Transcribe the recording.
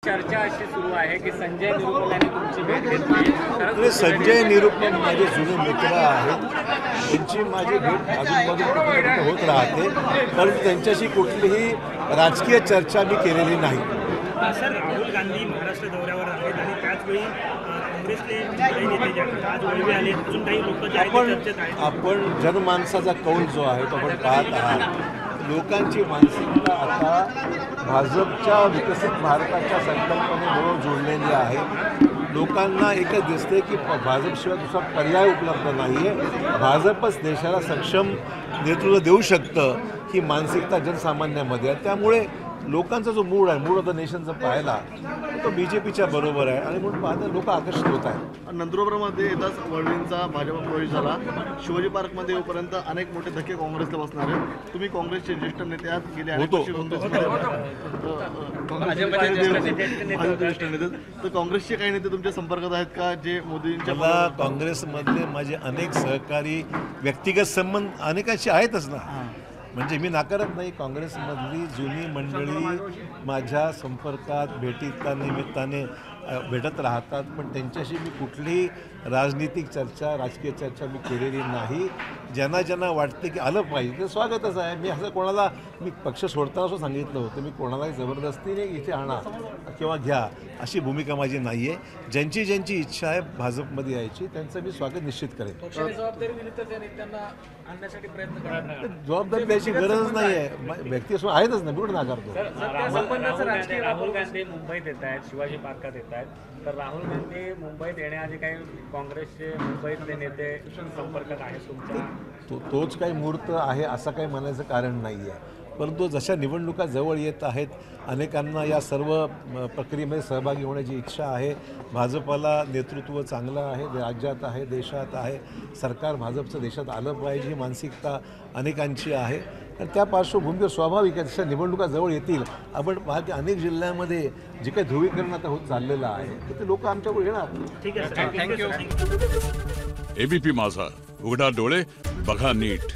चर्चा अशी सुरू आहे की संजय निरुपम यांनी तुमची भेट घेतली. संजय निरुपम माझे जुने मित्र आहेत, त्यांची माझी भेट अजूनमधून कुठे होत राहते, परंतु त्यांच्याशी कुठलीही राजकीय चर्चा मी केलेली नाही. सर, राहुल गांधी महाराष्ट्र दौऱ्यावर आहेत आणि त्याचवेळी काँग्रेसचे काही नेते जे आहेत आज वळवे आले, अजून काही लोक जे आहेत ते चर्चेत आहेत. आपण जनमानसाचा कौल जो आहे तो आपण पाहत आहात. लोकांची मानसिकता आता भाजपच्या विकसित भारताच्या संकल्पनेबरोबर जोडलेली आहे. लोकांना एकच दिसते की भाजपशिवाय दुसरा पर्याय उपलब्ध नाही आहे. भाजपच देशाला सक्षम नेतृत्व देऊ शकतं ही मानसिकता जनसामान्यामध्ये आहे. त्यामुळे लोकांचा जो मूड आहे, मूड ऑफ द नेशन जर पाहिला तो BJPच्या बरोबर आहे आणि म्हणून पाहता लोक आकर्षित होत आहेत. नंदुरबारमध्ये येताच वळवींचा भाजप प्रवेश झाला. शिवाजी पार्कमध्ये येऊपर्यंत अनेक मोठे धक्के काँग्रेसला बसणार आहेत. तुम्ही काँग्रेसचे ज्येष्ठ नेते आहात, गेले अनेक वर्षे ज्येष्ठ नेते, तर काँग्रेसचे काही नेते तुमच्या संपर्कात आहेत का जे मोदींच्या? मला काँग्रेसमधले माझे अनेक सहकारी व्यक्तिगत संबंध अनेकांशी आहेतच ना. म्हणजे मी नाकारत नाही. काँग्रेसमधली जुनी मंडळी माझ्या संपर्कात भेटीच्या निमित्ताने भेटत राहतात, पण त्यांच्याशी मी कुठलीही राजनीतिक चर्चा, राजकीय चर्चा मी केलेली नाही. ज्यांना ज्यांना वाटते की आलं पाहिजे ते स्वागतच आहे. मी असं कोणाला, मी पक्ष सोडताना असं सांगितलं होतं, मी कोणालाही जबरदस्तीने इथे आणा किंवा घ्या अशी भूमिका माझी नाही आहे. ज्यांची ज्यांची इच्छा आहे भाजपमध्ये यायची त्यांचं मी स्वागत निश्चित करेन. जबाबदारी दिली तर त्या नेत्यांना आणण्यासाठी प्रयत्न करणार. जबाबदारी द्यायची गरज नाही आहे. व्यक्ती आहेतच ना, मी कुठे नाकारतो. राहुल गांधी मुंबईत येत आहेत, शिवाजी पार्कात येत आहेत, तर राहुल गांधी मुंबईत येण्याआधी काही काँग्रेसचे मुंबईतले नेते संपर्कात आहेत तुमच्या? तोच काही मुहूर्त आहे असं काही म्हणायचं कारण नाही आहे. परंतु जशा निवडणुका जवळ येत आहेत, अनेकांना या सर्व प्रक्रियेमध्ये सहभागी होण्याची इच्छा आहे. भाजपाला नेतृत्व चांगलं आहे, राज्यात आहे, देशात आहे. सरकार भाजपचं देशात आलं पाहिजे ही मानसिकता अनेकांची आहे. आणि त्या पार्श्वभूमीवर स्वाभाविक आहे जशा निवडणुका जवळ येतील, आपण पहा की अनेक जिल्ह्यांमध्ये जे काही ध्रुवीकरण आता होत चाललेलं आहे तर ते लोक आमच्याकडे येणार. ठीक आहे सर, थँक्यू. ABP माझा, उघडा डोळे बघा नीट.